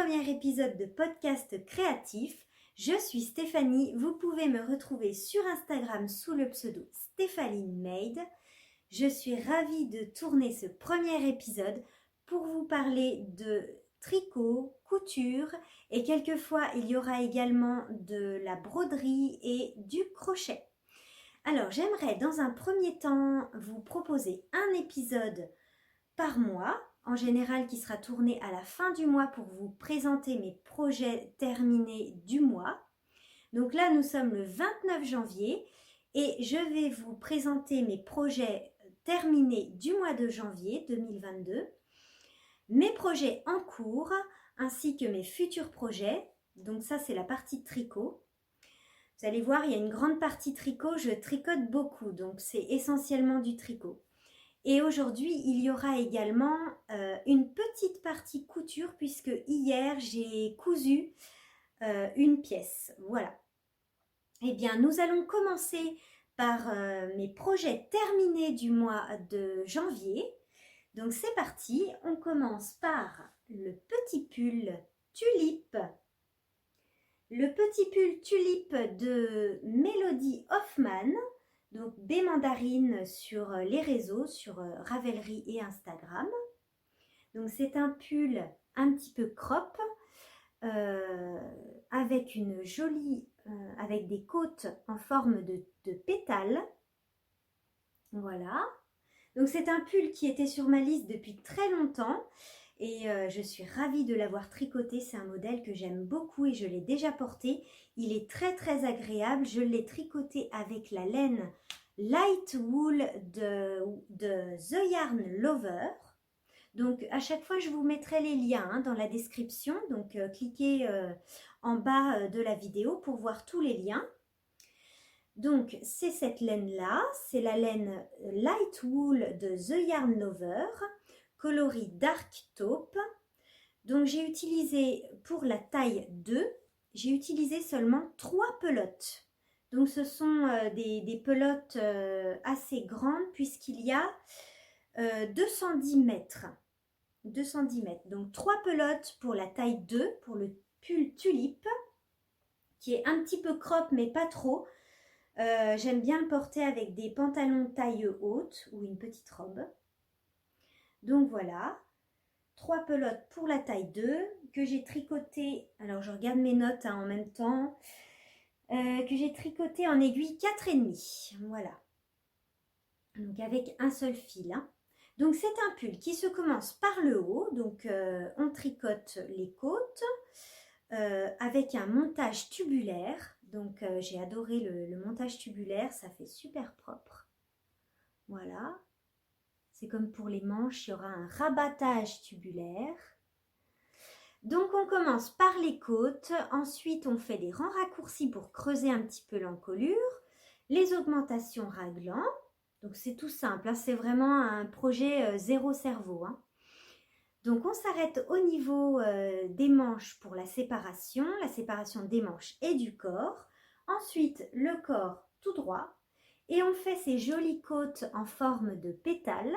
premier épisode de podcast créatif. Je suis Stéphanie, vous pouvez me retrouver sur Instagram sous le pseudo Stéphaline Made. Je suis ravie de tourner ce premier épisode pour vous parler de tricot, couture et quelquefois il y aura également de la broderie et du crochet. Alors j'aimerais dans un premier temps vous proposer un épisode par mois, en général qui sera tourné à la fin du mois pour vous présenter mes projets terminés du mois. Donc là, nous sommes le 29 janvier et je vais vous présenter mes projets terminés du mois de janvier 2022, mes projets en cours ainsi que mes futurs projets. Donc ça, c'est la partie tricot. Vous allez voir, il y a une grande partie tricot, je tricote beaucoup, donc c'est essentiellement du tricot. Et aujourd'hui, il y aura également une petite partie couture puisque hier, j'ai cousu une pièce. Voilà. Eh bien, nous allons commencer par mes projets terminés du mois de janvier. Donc, c'est parti. On commence par le petit pull tulipe. Le petit pull tulipe de Mélodie Hoffman. Donc B Mandarine sur les réseaux, sur Ravelry et Instagram. Donc c'est un pull un petit peu crop avec une jolie, avec des côtes en forme de pétales. Voilà. Donc c'est un pull qui était sur ma liste depuis très longtemps et je suis ravie de l'avoir tricoté. C'est un modèle que j'aime beaucoup et je l'ai déjà porté. Il est très très agréable. Je l'ai tricoté avec la laine Light Wool de The Yarn Lover. Donc à chaque fois je vous mettrai les liens dans la description. Donc cliquez en bas de la vidéo pour voir tous les liens. Donc c'est cette laine là, c'est la laine Light Wool de The Yarn Lover, coloris Dark Taupe. Donc j'ai utilisé pour la taille 2, j'ai utilisé seulement 3 pelotes. Donc ce sont des pelotes assez grandes puisqu'il y a 210 mètres. 210 mètres. Donc 3 pelotes pour la taille 2, pour le pull tulipe, qui est un petit peu crop mais pas trop. J'aime bien le porter avec des pantalons taille haute ou une petite robe. Donc voilà, 3 pelotes pour la taille 2 que j'ai tricoté, alors je regarde mes notes en même temps, que j'ai tricoté en aiguille 4,5. Voilà, donc avec un seul fil. Donc c'est un pull qui se commence par le haut, donc on tricote les côtes avec un montage tubulaire. Donc j'ai adoré le montage tubulaire, ça fait super propre. Voilà. C'est comme pour les manches, il y aura un rabattage tubulaire. Donc on commence par les côtes, ensuite on fait des rangs raccourcis pour creuser un petit peu l'encolure, les augmentations raglant. Donc c'est tout simple, c'est vraiment un projet zéro cerveau. Donc on s'arrête au niveau des manches pour la séparation des manches et du corps. Ensuite le corps tout droit et on fait ces jolies côtes en forme de pétales.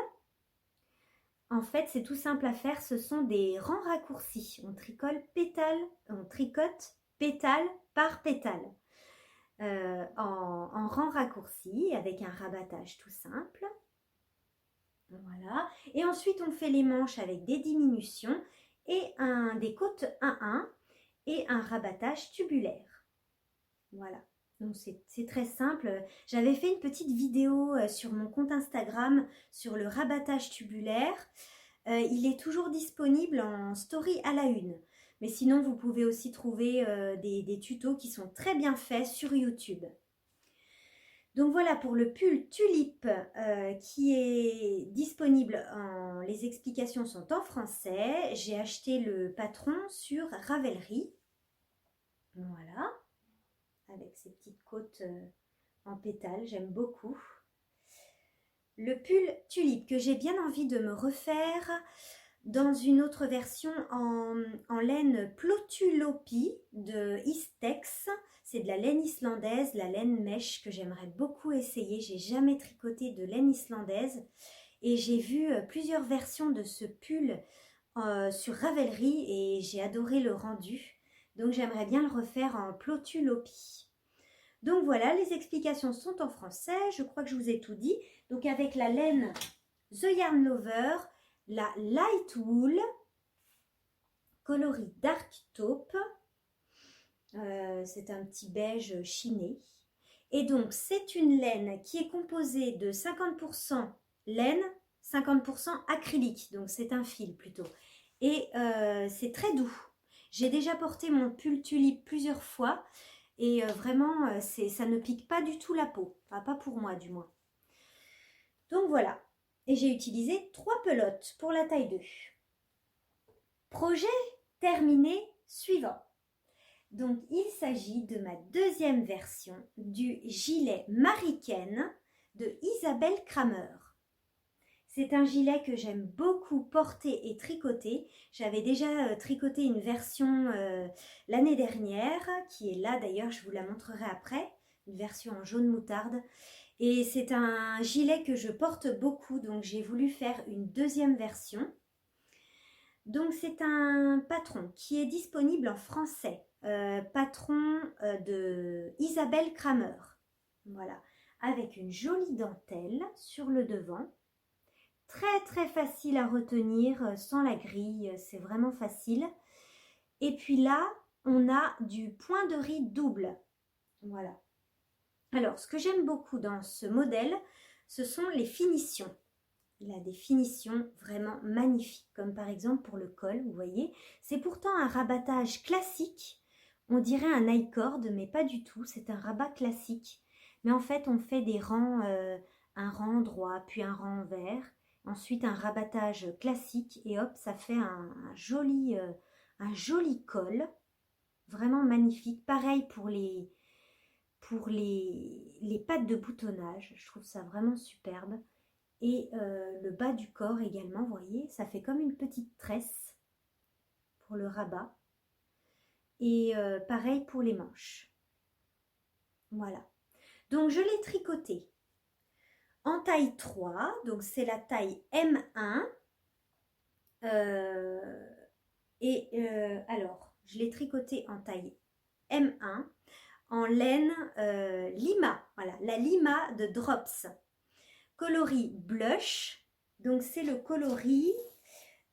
En fait c'est tout simple à faire, ce sont des rangs raccourcis. On tricote pétale par pétale en rang raccourci avec un rabattage tout simple. Voilà. Et ensuite, on fait les manches avec des diminutions et des côtes 1-1 et un rabattage tubulaire. Voilà. Donc, c'est très simple. J'avais fait une petite vidéo sur mon compte Instagram sur le rabattage tubulaire. Il est toujours disponible en story à la une. Mais sinon, vous pouvez aussi trouver des tutos qui sont très bien faits sur YouTube. Donc voilà pour le pull tulipe qui est disponible, les explications sont en français. J'ai acheté le patron sur Ravelry. Voilà, avec ces petites côtes en pétales, j'aime beaucoup. Le pull tulipe que j'ai bien envie de me refaire dans une autre version en laine Plotulopi de Istex. C'est de la laine islandaise, la laine mèche que j'aimerais beaucoup essayer. J'ai jamais tricoté de laine islandaise et j'ai vu plusieurs versions de ce pull sur Ravelry et j'ai adoré le rendu. Donc j'aimerais bien le refaire en Plotulopi. Donc voilà, les explications sont en français. Je crois que je vous ai tout dit. Donc avec la laine The Yarn Lover, la Light Wool, coloris Dark Taupe. C'est un petit beige chiné. Et donc c'est une laine qui est composée de 50% laine, 50% acrylique. Donc c'est un fil plutôt. Et c'est très doux. J'ai déjà porté mon pull tulipe plusieurs fois et vraiment ça ne pique pas du tout la peau. Enfin, pas pour moi du moins. Donc voilà. Et j'ai utilisé 3 pelotes pour la taille 2. Projet terminé suivant. Donc il s'agit de ma deuxième version du gilet Marie-Ken de Isabelle Kramer. C'est un gilet que j'aime beaucoup porter et tricoter. J'avais déjà tricoté une version l'année dernière, qui est là d'ailleurs, je vous la montrerai après, une version en jaune moutarde. Et c'est un gilet que je porte beaucoup, donc j'ai voulu faire une deuxième version. Donc c'est un patron qui est disponible en français, patron de Isabelle Kramer. Voilà, avec une jolie dentelle sur le devant. Très facile à retenir sans la grille, c'est vraiment facile. Et puis là, on a du point de riz double. Voilà. Alors, ce que j'aime beaucoup dans ce modèle, ce sont les finitions. Il a des finitions vraiment magnifiques, comme par exemple pour le col, vous voyez. C'est pourtant un rabattage classique. On dirait un high-cord, mais pas du tout. C'est un rabat classique. Mais en fait, on fait des rangs, un rang droit, puis un rang vert. Ensuite, un rabattage classique et hop, ça fait un joli col. Vraiment magnifique. Pareil pour les pattes de boutonnage. Je trouve ça vraiment superbe. Et le bas du corps également, vous voyez, ça fait comme une petite tresse pour le rabat. Et pareil pour les manches. Voilà. Donc, je l'ai tricoté en taille 3, donc c'est la taille M1. Alors, je l'ai tricoté en taille M1, en laine Lima, voilà, la Lima de Drops. Coloris blush, donc c'est le coloris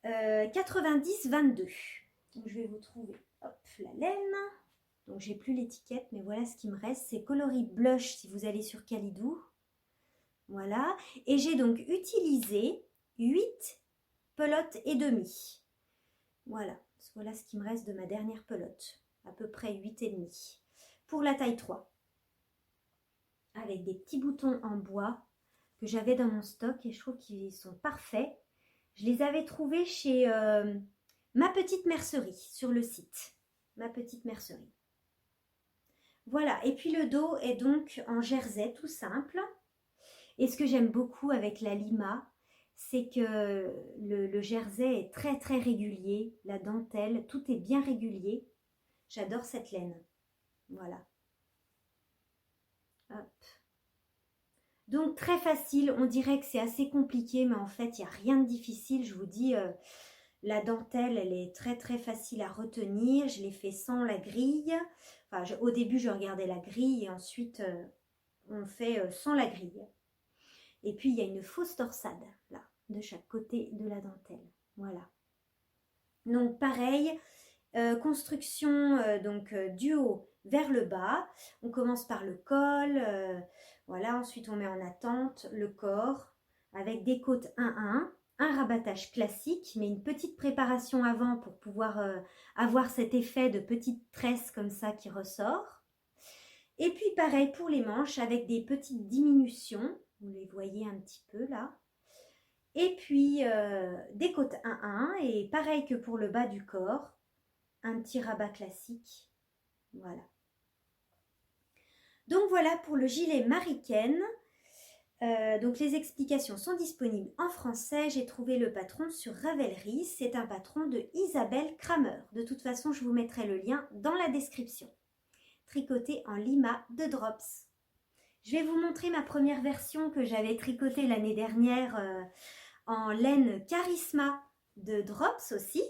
90-22. Donc, je vais vous trouver hop, la laine. Donc, j'ai plus l'étiquette, mais voilà ce qui me reste. C'est coloris blush si vous allez sur Calidou. Voilà, et j'ai donc utilisé 8 pelotes et demi. Voilà ce qui me reste de ma dernière pelote, à peu près 8 et demi. Pour la taille 3, avec des petits boutons en bois que j'avais dans mon stock et je trouve qu'ils sont parfaits. Je les avais trouvés chez Ma Petite Mercerie, sur le site. Ma Petite Mercerie. Voilà, et puis le dos est donc en jersey tout simple. Et ce que j'aime beaucoup avec la Lima, c'est que le jersey est très régulier, la dentelle, tout est bien régulier. J'adore cette laine. Voilà. Hop. Donc très facile, on dirait que c'est assez compliqué, mais en fait, il n'y a rien de difficile. Je vous dis, la dentelle, elle est très facile à retenir. Je l'ai fait sans la grille. Enfin, au début, je regardais la grille et ensuite, on fait sans la grille. Et puis, il y a une fausse torsade, là, de chaque côté de la dentelle. Voilà. Donc, pareil, construction du haut vers le bas. On commence par le col. Voilà, ensuite, on met en attente le corps avec des côtes 1-1. Un rabattage classique, mais une petite préparation avant pour pouvoir avoir cet effet de petite tresse comme ça qui ressort. Et puis, pareil pour les manches avec des petites diminutions. Vous les voyez un petit peu là. Et puis des côtes 1-1 et pareil que pour le bas du corps, un petit rabat classique. Voilà. Donc voilà pour le gilet Marie-Ken. Donc les explications sont disponibles en français. J'ai trouvé le patron sur Ravelry. C'est un patron de Isabelle Kramer. De toute façon, je vous mettrai le lien dans la description. Tricoté en Lima de Drops. Je vais vous montrer ma première version que j'avais tricotée l'année dernière en laine Charisma de drops aussi.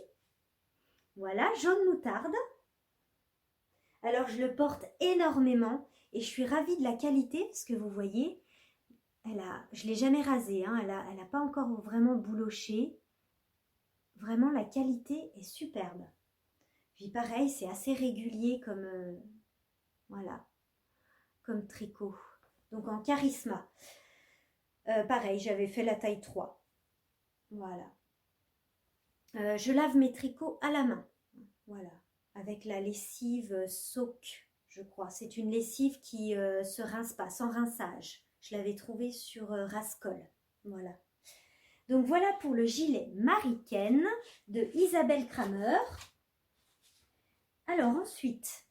Voilà, jaune moutarde. Alors, je le porte énormément et je suis ravie de la qualité parce que vous voyez, je ne l'ai jamais rasé, hein, elle n'a pas encore vraiment bouloché. Vraiment, la qualité est superbe. Puis pareil, c'est assez régulier comme, voilà, comme tricot. Donc en charisma. Pareil, j'avais fait la taille 3. Voilà. Je lave mes tricots à la main. Voilà. Avec la lessive Soak, je crois. C'est une lessive qui se rince pas, sans rinçage. Je l'avais trouvée sur Rascol. Voilà. Donc voilà pour le gilet Mariken de Isabelle Kramer. Alors ensuite,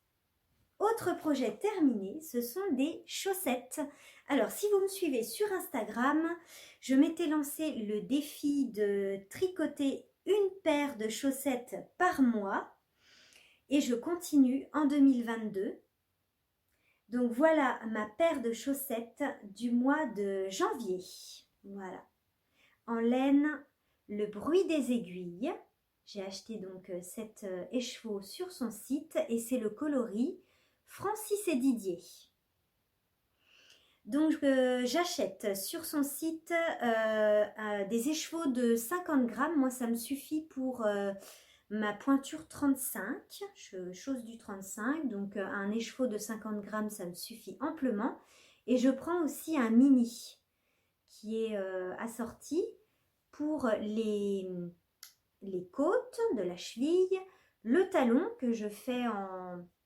autre projet terminé, ce sont des chaussettes. Alors si vous me suivez sur Instagram, je m'étais lancé le défi de tricoter une paire de chaussettes par mois et je continue en 2022. Donc voilà ma paire de chaussettes du mois de janvier. Voilà. En laine, le bruit des aiguilles. J'ai acheté donc cet écheveau sur son site et c'est le coloris Francis et Didier. Donc j'achète sur son site des écheveaux de 50 grammes. Moi ça me suffit pour ma pointure 35. Je chausse du 35. Donc un écheveau de 50 grammes ça me suffit amplement. Et je prends aussi un mini qui est assorti pour les côtes de la cheville, le talon que je fais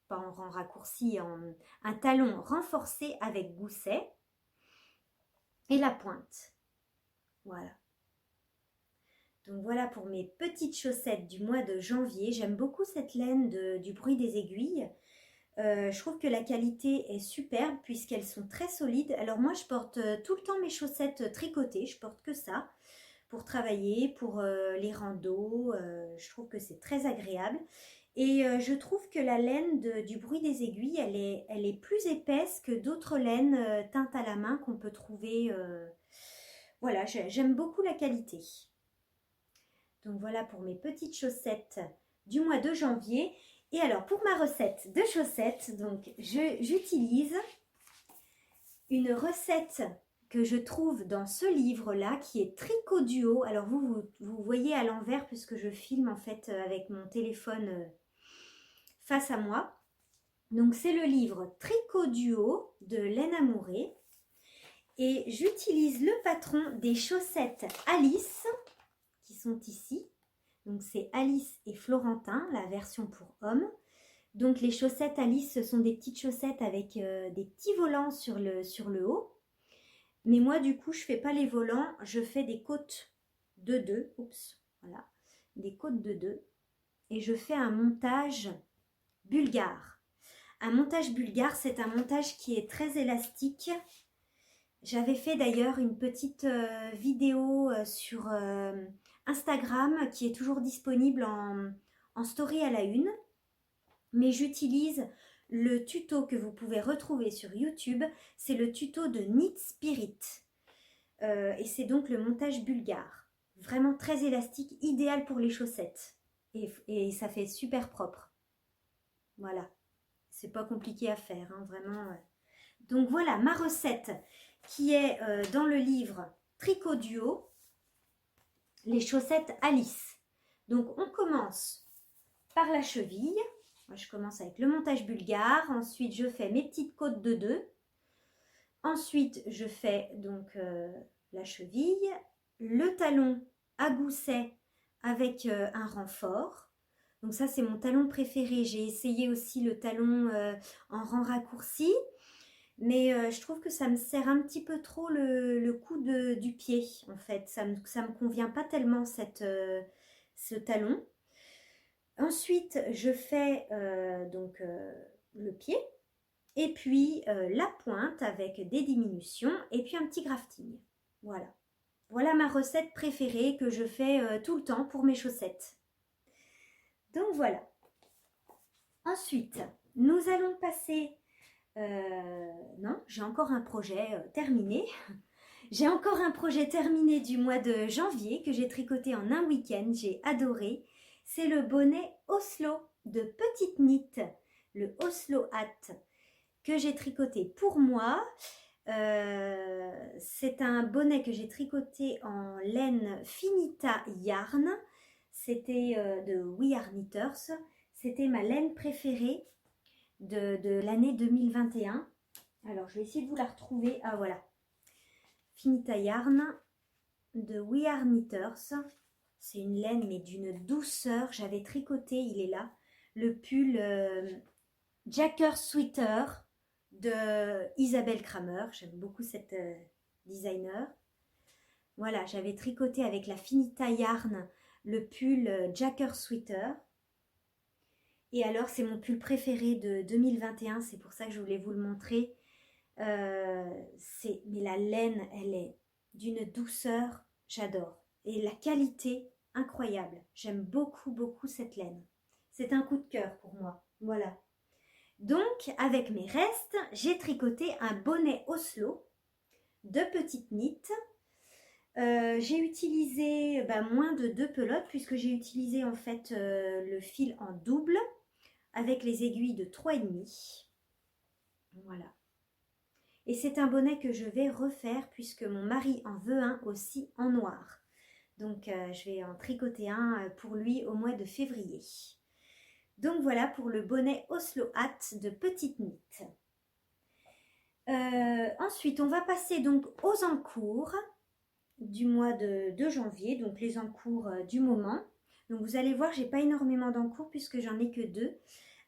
pas en raccourci, un talon renforcé avec gousset et la pointe. Voilà. Donc voilà pour mes petites chaussettes du mois de janvier. J'aime beaucoup cette laine du bruit des aiguilles. Je trouve que la qualité est superbe puisqu'elles sont très solides. Alors moi je porte tout le temps mes chaussettes tricotées, je porte que ça pour travailler, pour les randos. Je trouve que c'est très agréable. Et je trouve que la laine du bruit des aiguilles, elle est plus épaisse que d'autres laines teintes à la main qu'on peut trouver. Voilà, j'aime beaucoup la qualité. Donc voilà pour mes petites chaussettes du mois de janvier. Et alors pour ma recette de chaussettes, donc j'utilise une recette que je trouve dans ce livre-là, qui est Tricot Duo. Alors vous voyez à l'envers puisque je filme en fait avec mon téléphone face à moi. Donc c'est le livre Tricot Duo de Laine Amouré. Et j'utilise le patron des chaussettes Alice, qui sont ici. Donc c'est Alice et Florentin, la version pour hommes. Donc les chaussettes Alice, ce sont des petites chaussettes avec des petits volants sur le haut. Mais moi, du coup, je ne fais pas les volants, je fais des côtes de 2. Oups, voilà. Des côtes de 2. Et je fais un montage bulgare. Un montage bulgare, c'est un montage qui est très élastique. J'avais fait d'ailleurs une petite vidéo sur Instagram qui est toujours disponible en story à la une. Mais j'utilise le tuto que vous pouvez retrouver sur YouTube, c'est le tuto de Knit Spirit. Et c'est donc le montage bulgare. Vraiment très élastique, idéal pour les chaussettes. Et ça fait super propre. Voilà. C'est pas compliqué à faire, hein, vraiment. Donc voilà ma recette qui est dans le livre Tricot Duo, les chaussettes Alice. Donc on commence par la cheville. Moi, je commence avec le montage bulgare. Ensuite, je fais mes petites côtes de 2. Ensuite, je fais donc la cheville, le talon à gousset avec un renfort. Donc ça, c'est mon talon préféré. J'ai essayé aussi le talon en rang raccourci. Mais je trouve que ça me serre un petit peu trop le coude du pied, en fait. Ça me convient pas tellement ce talon. Ensuite, je fais le pied et puis la pointe avec des diminutions et puis un petit grafting. Voilà. Voilà ma recette préférée que je fais tout le temps pour mes chaussettes. Donc voilà. Ensuite, nous allons passer... non, j'ai encore un projet terminé. J'ai encore un projet terminé du mois de janvier que j'ai tricoté en un week-end, j'ai adoré. C'est le bonnet Oslo de Petite Knit, le Oslo Hat que j'ai tricoté pour moi. C'est un bonnet que j'ai tricoté en laine Finita Yarn. C'était de We Are Knitters. C'était ma laine préférée de l'année 2021. Alors, je vais essayer de vous la retrouver. Ah, voilà. Finita Yarn de We Are Knitters. C'est une laine, mais d'une douceur. J'avais tricoté, il est là, le pull Jacker Sweater de Isabelle Kramer. J'aime beaucoup cette designer. Voilà, j'avais tricoté avec la Finita Yarn le pull Jacker Sweater. Et alors, c'est mon pull préféré de 2021. C'est pour ça que je voulais vous le montrer. Mais la laine, elle est d'une douceur, j'adore. Et la qualité, incroyable. J'aime beaucoup, beaucoup cette laine. C'est un coup de cœur pour moi. Voilà. Donc, avec mes restes, j'ai tricoté un bonnet Oslo de Petite Knit. J'ai utilisé moins de 2 pelotes puisque j'ai utilisé en fait le fil en double avec les aiguilles de 3,5. Voilà. Et c'est un bonnet que je vais refaire puisque mon mari en veut un aussi en noir. Donc, je vais en tricoter un pour lui au mois de février. Donc, voilà pour le bonnet Oslo Hat de Petite Knit. Ensuite, on va passer donc aux encours du mois de janvier, donc les encours du moment. Donc, vous allez voir, j'ai pas énormément d'encours puisque j'en ai que 2.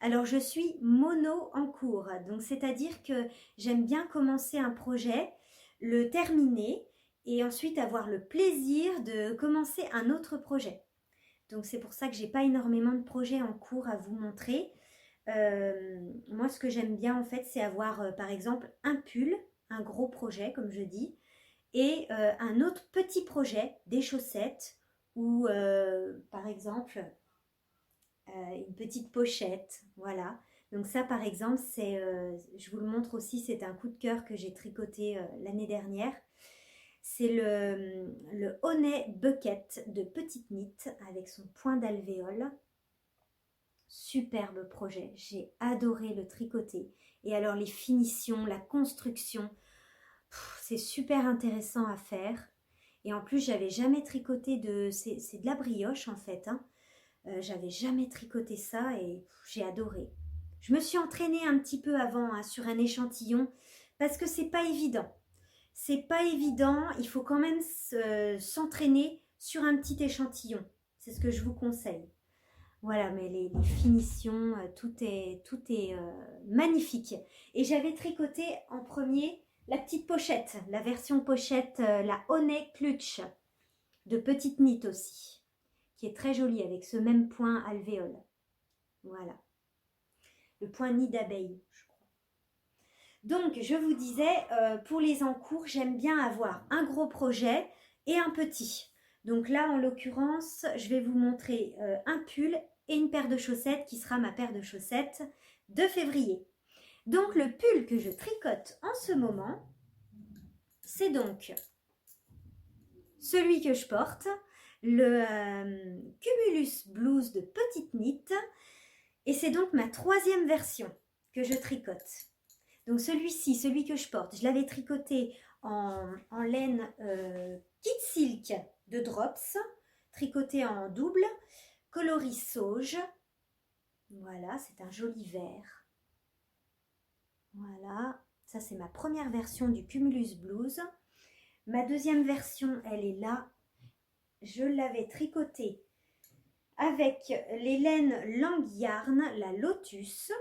Alors, je suis mono encours, donc c'est-à-dire que j'aime bien commencer un projet, le terminer et ensuite avoir le plaisir de commencer un autre projet. Donc, c'est pour ça que j'ai pas énormément de projets en cours à vous montrer. Moi, ce que j'aime bien, en fait, c'est avoir, par exemple, un pull, un gros projet, comme je dis, et un autre petit projet, des chaussettes, ou, par exemple, une petite pochette, voilà. Donc ça, par exemple, je vous le montre aussi, c'est un coup de cœur que j'ai tricoté l'année dernière. C'est le Honey Bucket de Petite Knit avec son point d'alvéole. Superbe projet, j'ai adoré le tricoter. Et alors les finitions, la construction, c'est super intéressant à faire. Et en plus, j'avais jamais tricoté c'est de la brioche en fait, hein. J'avais jamais tricoté ça et j'ai adoré. Je me suis entraînée un petit peu avant hein, sur un échantillon parce que c'est pas évident. C'est pas évident, il faut quand même s'entraîner sur un petit échantillon. C'est ce que je vous conseille. Voilà, mais les finitions, tout est magnifique. Et j'avais tricoté en premier la petite pochette, la version pochette, la Honey Clutch de Petite Knit aussi, qui est très jolie avec ce même point alvéole. Voilà, le point nid d'abeille, je crois. Donc, je vous disais, pour les encours, j'aime bien avoir un gros projet et un petit. Donc là, en l'occurrence, je vais vous montrer un pull et une paire de chaussettes qui sera ma paire de chaussettes de février. Donc, le pull que je tricote en ce moment, c'est donc celui que je porte, le Cumulus Blues de Petite Knit. Et c'est donc ma 3e version que je tricote. Donc celui-ci, celui que je porte, je l'avais tricoté en laine Kit Silk de Drops, tricoté en double, coloris sauge. Voilà, c'est un joli vert. Voilà, ça c'est ma première version du Cumulus Blues. Ma 2e version, elle est là. Je l'avais tricotée avec les laines Lang Yarn, la Lotus,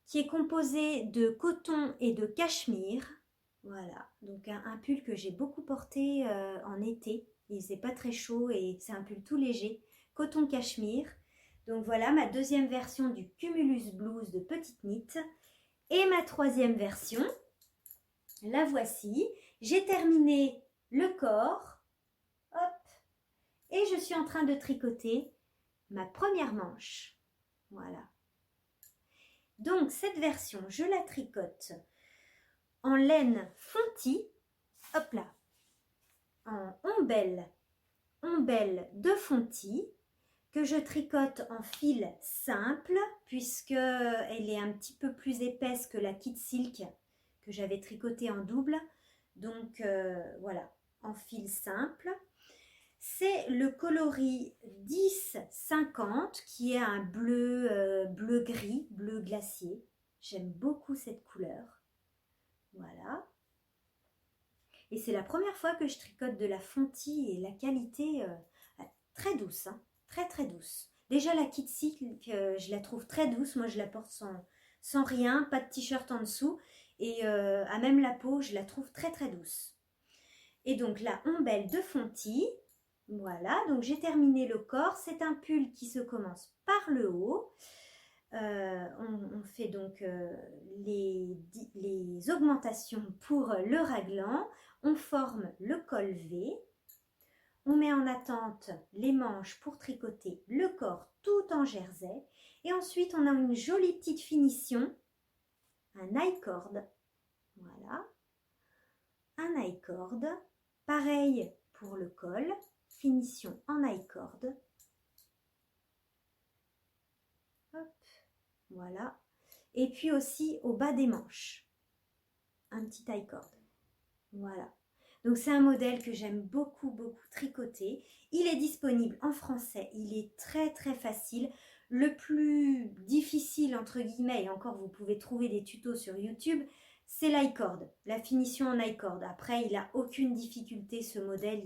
qui est composée de coton et de cachemire. Voilà, donc un pull que j'ai beaucoup porté en été. Il faisait pas très chaud et c'est un pull tout léger, coton cachemire. Donc voilà ma 2e version du Cumulus Blues de Petite Knit. Et ma 3e version, la voici. J'ai terminé le corps. Hop. Et je suis en train de tricoter ma première manche. Voilà. Donc cette version, je la tricote en laine Fonty hop là, en ombelle de fontis que je tricote en fil simple puisque elle est un petit peu plus épaisse que la Kit Silk que j'avais tricoté en double. Donc voilà, en fil simple. C'est le coloris 10-50 qui est un bleu, bleu gris, bleu glacier. J'aime beaucoup cette couleur. Voilà. Et c'est la première fois que je tricote de la fontie et la qualité très douce, hein, très très douce. Déjà la Kit Silk, je la trouve très douce. Moi je la porte sans rien, pas de t-shirt en dessous. Et à même la peau, je la trouve très très douce. Et donc la ombelle de fontie. Voilà, donc j'ai terminé le corps. C'est un pull qui se commence par le haut. On fait donc les augmentations pour le raglan. On forme le col V. On met en attente les manches pour tricoter le corps tout en jersey. Et ensuite, on a une jolie petite finition, un I-cord. Voilà, un I-cord. Pareil pour le col. Finition en I-cord. Hop, voilà. Et puis aussi au bas des manches, un petit I-cord. Voilà. Donc c'est un modèle que j'aime beaucoup, beaucoup tricoter. Il est disponible en français. Il est très, très facile. Le plus difficile, entre guillemets, et encore vous pouvez trouver des tutos sur YouTube, c'est l'i-cord, la finition en i-cord. Après, il n'a aucune difficulté, ce modèle,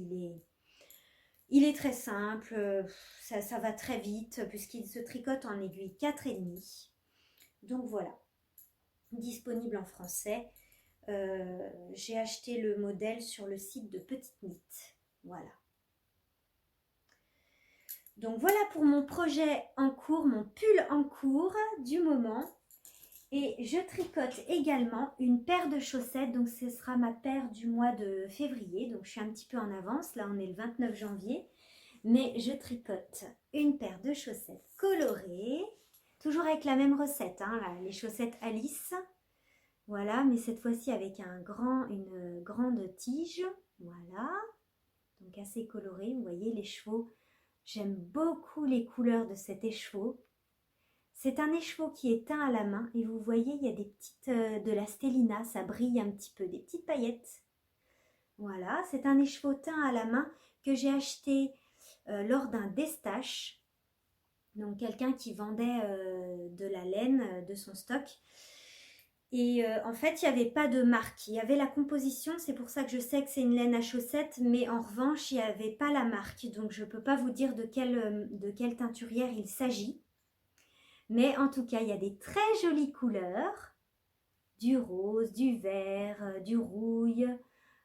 il est très simple, ça va très vite puisqu'il se tricote en aiguille 4,5. Donc voilà, disponible en français. J'ai acheté le modèle sur le site de Petite Knit. Voilà. Donc voilà pour mon projet en cours, mon pull en cours du moment. Et je tricote également une paire de chaussettes. Donc ce sera ma paire du mois de février. Donc je suis un petit peu en avance. Là on est le 29 janvier. Mais je tricote une paire de chaussettes colorées. Toujours avec la même recette, hein, là, les chaussettes Alice. Voilà, mais cette fois-ci avec une grande tige. Voilà. Donc assez coloré. Vous voyez les chevaux. J'aime beaucoup les couleurs de cet écheveau. C'est un écheveau qui est teint à la main. Et vous voyez, il y a des petites de la stellina. Ça brille un petit peu. Des petites paillettes. Voilà, c'est un écheveau teint à la main que j'ai acheté lors d'un destache. Donc quelqu'un qui vendait de la laine de son stock. Et en fait, il n'y avait pas de marque. Il y avait la composition, c'est pour ça que je sais que c'est une laine à chaussettes, mais en revanche, il n'y avait pas la marque. Donc, je ne peux pas vous dire de quelle teinturière il s'agit. Mais en tout cas, il y a des très jolies couleurs. Du rose, du vert, du rouille.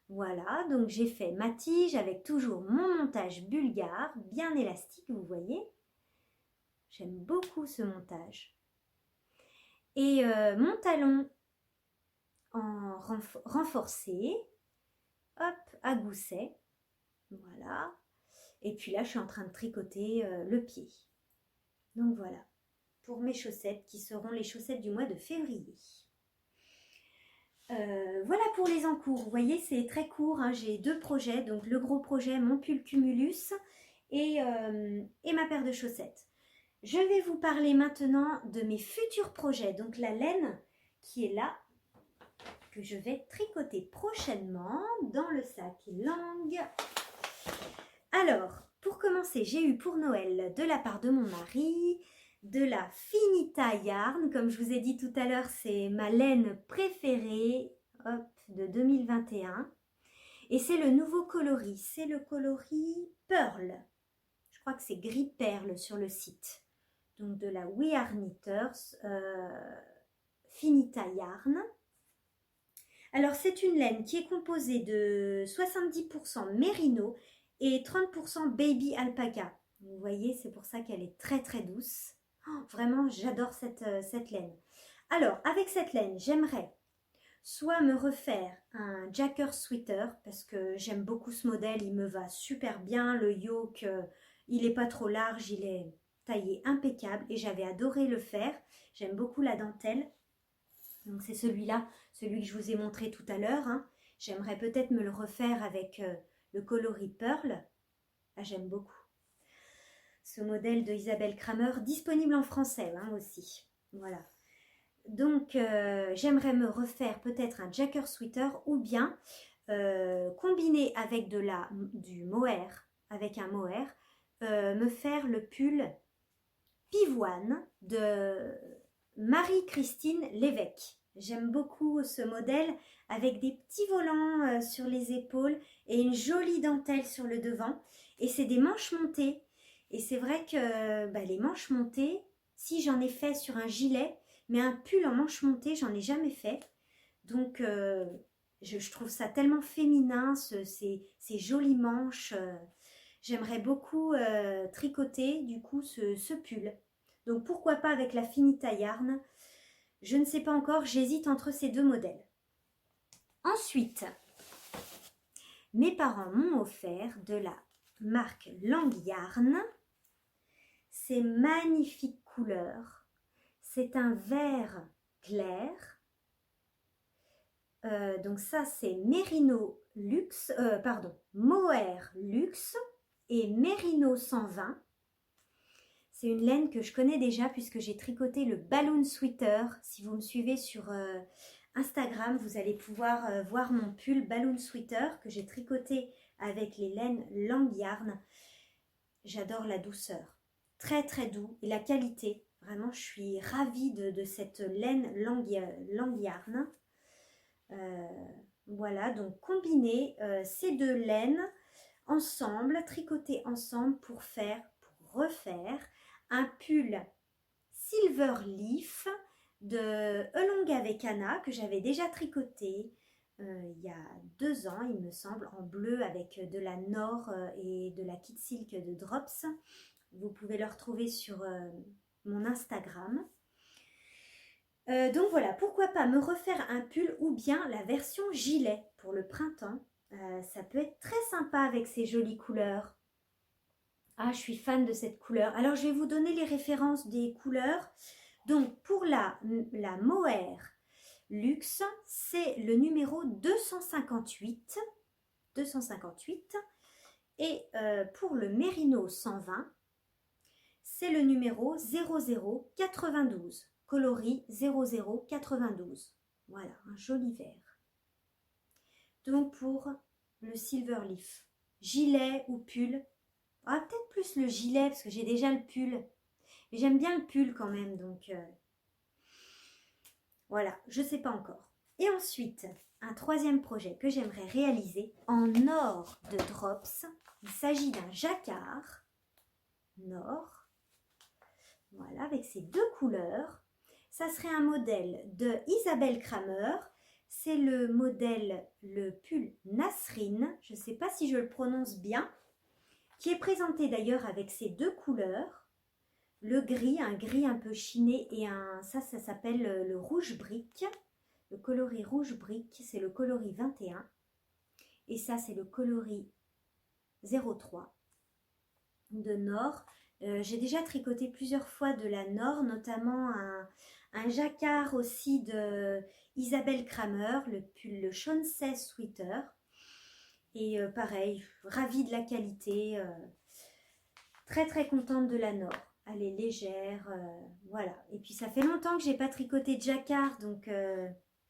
Voilà, donc j'ai fait ma tige avec toujours mon montage bulgare, bien élastique, vous voyez. J'aime beaucoup ce montage. Et mon talon en renforcé, hop, à gousset, voilà. Et puis là, je suis en train de tricoter le pied. Donc voilà, pour mes chaussettes qui seront les chaussettes du mois de février. Voilà pour les encours. Vous voyez, c'est très court, hein. J'ai 2 projets, donc le gros projet, mon pull Cumulus et ma paire de chaussettes. Je vais vous parler maintenant de mes futurs projets, donc la laine qui est là, que je vais tricoter prochainement dans le sac langue. Alors, pour commencer, j'ai eu pour Noël de la part de mon mari de la Finita Yarn. Comme je vous ai dit tout à l'heure, c'est ma laine préférée, hop, de 2021. Et c'est le nouveau coloris, c'est le coloris Pearl. Je crois que c'est gris perle sur le site. Donc de la We Are Knitters Finita Yarn. Alors c'est une laine qui est composée de 70% mérino et 30% baby alpaca. Vous voyez, c'est pour ça qu'elle est très très douce. Oh, vraiment, j'adore cette laine. Alors, avec cette laine, j'aimerais soit me refaire un Jacker Sweater, parce que j'aime beaucoup ce modèle, il me va super bien. Le yoke, il n'est pas trop large, il est taillé impeccable et j'avais adoré le faire. J'aime beaucoup la dentelle. Donc c'est celui-là, celui que je vous ai montré tout à l'heure, hein. J'aimerais peut-être me le refaire avec le coloris Pearl. Ah, j'aime beaucoup. Ce modèle de Isabelle Kramer, disponible en français hein, aussi. Voilà. Donc, j'aimerais me refaire peut-être un Jacker Sweater ou bien combiner avec du mohair, avec un mohair, me faire le pull pivoine de Marie-Christine Lévesque. J'aime beaucoup ce modèle avec des petits volants sur les épaules et une jolie dentelle sur le devant. Et c'est des manches montées. Et c'est vrai que les manches montées, si j'en ai fait sur un gilet, mais un pull en manches montées, j'en ai jamais fait. Donc, je trouve ça tellement féminin, ces jolies manches. J'aimerais beaucoup tricoter du coup ce pull. Donc, pourquoi pas avec la Finita Yarn? Je ne sais pas encore, j'hésite entre ces deux modèles. Ensuite, mes parents m'ont offert de la marque Lang Yarn. Ces magnifiques couleurs. C'est un vert clair. Donc ça, c'est Merino Luxe, Mohair Luxe et Merino 120. C'est une laine que je connais déjà puisque j'ai tricoté le Balloon Sweater. Si vous me suivez sur Instagram, vous allez pouvoir voir mon pull Balloon Sweater que j'ai tricoté avec les laines Lang Yarn. J'adore la douceur. Très très doux et la qualité. Vraiment, je suis ravie de cette laine Lang Yarn. Voilà, donc combiner ces deux laines ensemble, tricoter ensemble pour refaire un pull Silver Leaf de Elong avec Anna que j'avais déjà tricoté il y a 2 ans, il me semble, en bleu avec de la Nord et de la Kid Silk de Drops. Vous pouvez le retrouver sur mon Instagram. Donc voilà, pourquoi pas me refaire un pull ou bien la version gilet pour le printemps. Ça peut être très sympa avec ces jolies couleurs. Ah, je suis fan de cette couleur. Alors, je vais vous donner les références des couleurs. Donc, pour la Mohair Luxe, c'est le numéro 258. 258. Et pour le Merino 120, c'est le numéro 0092. Coloris 0092. Voilà, un joli vert. Donc, pour le Silver Leaf, gilet ou pull. Ah, peut-être plus le gilet parce que j'ai déjà le pull. Mais j'aime bien le pull quand même, donc voilà, je ne sais pas encore. Et ensuite, un troisième projet que j'aimerais réaliser en or de Drops. Il s'agit d'un jacquard Nord. Voilà, avec ces deux couleurs. Ça serait un modèle de Isabelle Kramer. C'est le modèle, le pull Nasrine. Je ne sais pas si je le prononce bien. Qui est présenté d'ailleurs avec ces deux couleurs, le gris, un gris un peu chiné et ça s'appelle le rouge brique, le coloris rouge brique, c'est le coloris 21 et ça c'est le coloris 03 de Nord. J'ai déjà tricoté plusieurs fois de la Nord, notamment un jacquard aussi de Isabelle Kramer, le Chauncey Sweater. Et pareil, ravie de la qualité, très très contente de la Nord. Elle est légère, voilà. Et puis ça fait longtemps que j'ai pas tricoté de jacquard, donc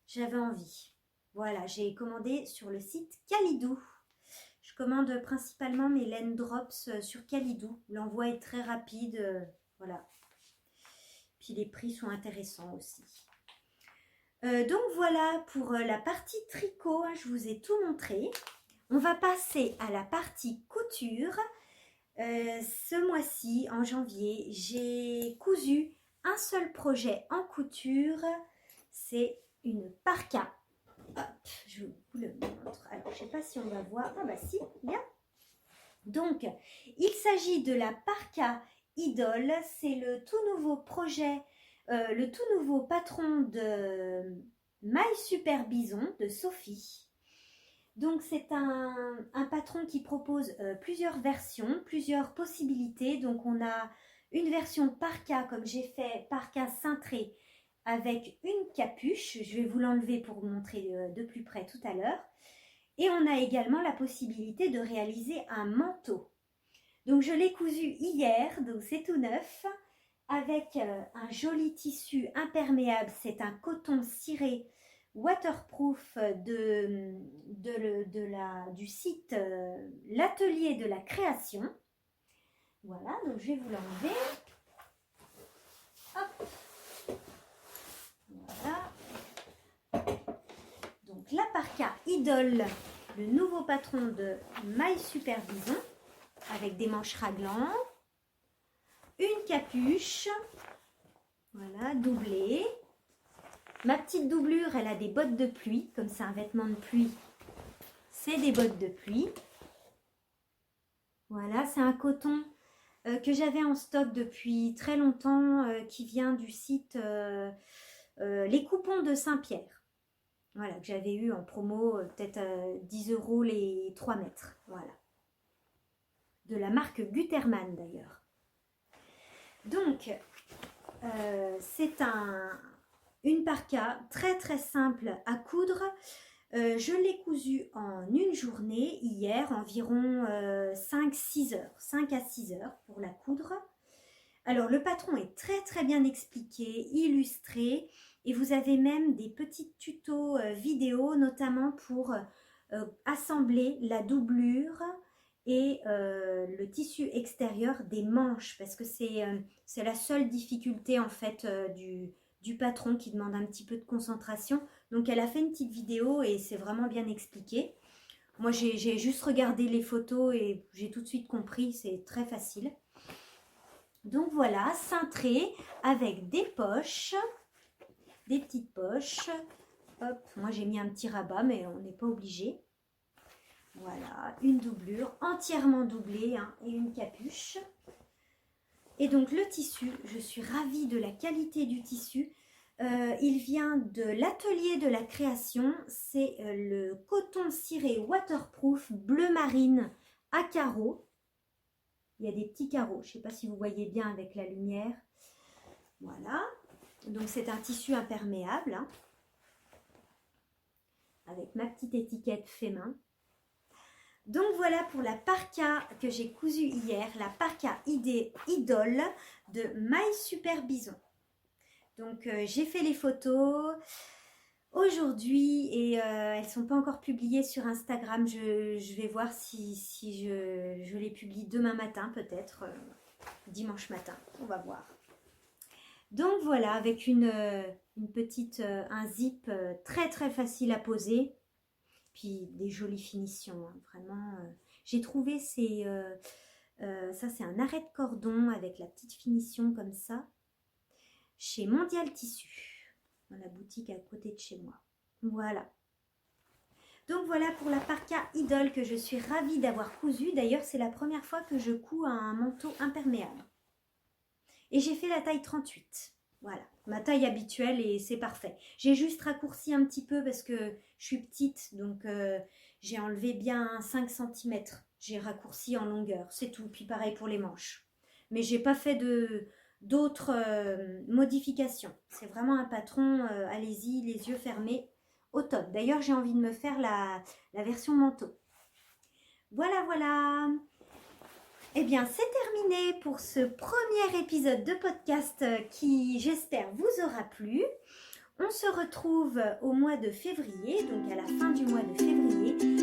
j'avais envie. Voilà, j'ai commandé sur le site Calidou. Je commande principalement mes laines drops sur Calidou. L'envoi est très rapide, voilà. Puis les prix sont intéressants aussi. Donc voilà pour la partie tricot, hein, je vous ai tout montré. On va passer à la partie couture. Ce mois-ci, en janvier, j'ai cousu un seul projet en couture. C'est une parka. Hop, je vous le montre. Alors, je ne sais pas si on va voir. Ah bah si, bien. Donc, il s'agit de la parka Idole. C'est le tout nouveau projet, le tout nouveau patron de My Super Bison de Sophie. Donc c'est un patron qui propose plusieurs versions, plusieurs possibilités. Donc on a une version parka comme j'ai fait, parka cintré avec une capuche. Je vais vous l'enlever pour vous montrer de plus près tout à l'heure. Et on a également la possibilité de réaliser un manteau. Donc je l'ai cousu hier, donc c'est tout neuf, avec un joli tissu imperméable. C'est un coton ciré waterproof du site l'atelier de la création. Voilà, donc je vais vous l'enlever. Hop. Voilà. Donc la parka Idole, le nouveau patron de My Super Bison, avec des manches raglan, une capuche, voilà, doublée. Ma petite doublure, elle a des bottes de pluie, comme c'est un vêtement de pluie, c'est des bottes de pluie. Voilà, c'est un coton que j'avais en stock depuis très longtemps, qui vient du site Les Coupons de Saint-Pierre. Voilà, que j'avais eu en promo, peut-être 10 € les 3 mètres. Voilà. De la marque Gutermann d'ailleurs. Donc, c'est une parka très très simple à coudre. Je l'ai cousue en une journée, hier, environ 5-6 heures. 5 à 6 heures pour la coudre. Alors, le patron est très très bien expliqué, illustré. Et vous avez même des petits tutos vidéo, notamment pour assembler la doublure et le tissu extérieur des manches, parce que c'est la seule difficulté en fait du patron qui demande un petit peu de concentration. Donc elle a fait une petite vidéo et c'est vraiment bien expliqué. Moi j'ai juste regardé les photos et j'ai tout de suite compris, c'est très facile. Donc voilà, cintré avec des poches, des petites poches. Hop, moi j'ai mis un petit rabat mais on n'est pas obligé. Voilà, une doublure entièrement doublée hein, et une capuche. Et donc le tissu, je suis ravie de la qualité du tissu. Il vient de l'atelier de la création. C'est le coton ciré waterproof bleu marine à carreaux. Il y a des petits carreaux, je ne sais pas si vous voyez bien avec la lumière. Voilà, donc c'est un tissu imperméable. Hein, avec ma petite étiquette fait main. Donc voilà pour la parka que j'ai cousue hier, la parka Idole de My Super Bison. Donc j'ai fait les photos aujourd'hui et elles ne sont pas encore publiées sur Instagram. Je vais voir si je les publie demain matin peut-être, dimanche matin, on va voir. Donc voilà, avec une petite, un zip très très facile à poser. Puis des jolies finitions, hein, vraiment. J'ai trouvé ça c'est un arrêt de cordon avec la petite finition comme ça, chez Mondial Tissu, dans la boutique à côté de chez moi. Voilà. Donc voilà pour la parka Idole que je suis ravie d'avoir cousu. D'ailleurs c'est la première fois que je couds un manteau imperméable. Et j'ai fait la taille 38. Voilà, ma taille habituelle et c'est parfait. J'ai juste raccourci un petit peu parce que je suis petite, donc j'ai enlevé bien 5 cm. J'ai raccourci en longueur, c'est tout. Puis pareil pour les manches. Mais j'ai pas fait d'autres modifications. C'est vraiment un patron, allez-y, les yeux fermés, au top. D'ailleurs, j'ai envie de me faire la version manteau. Voilà, voilà. Eh bien, c'est terminé pour ce premier épisode de podcast qui, j'espère, vous aura plu. On se retrouve au mois de février, donc à la fin du mois de février,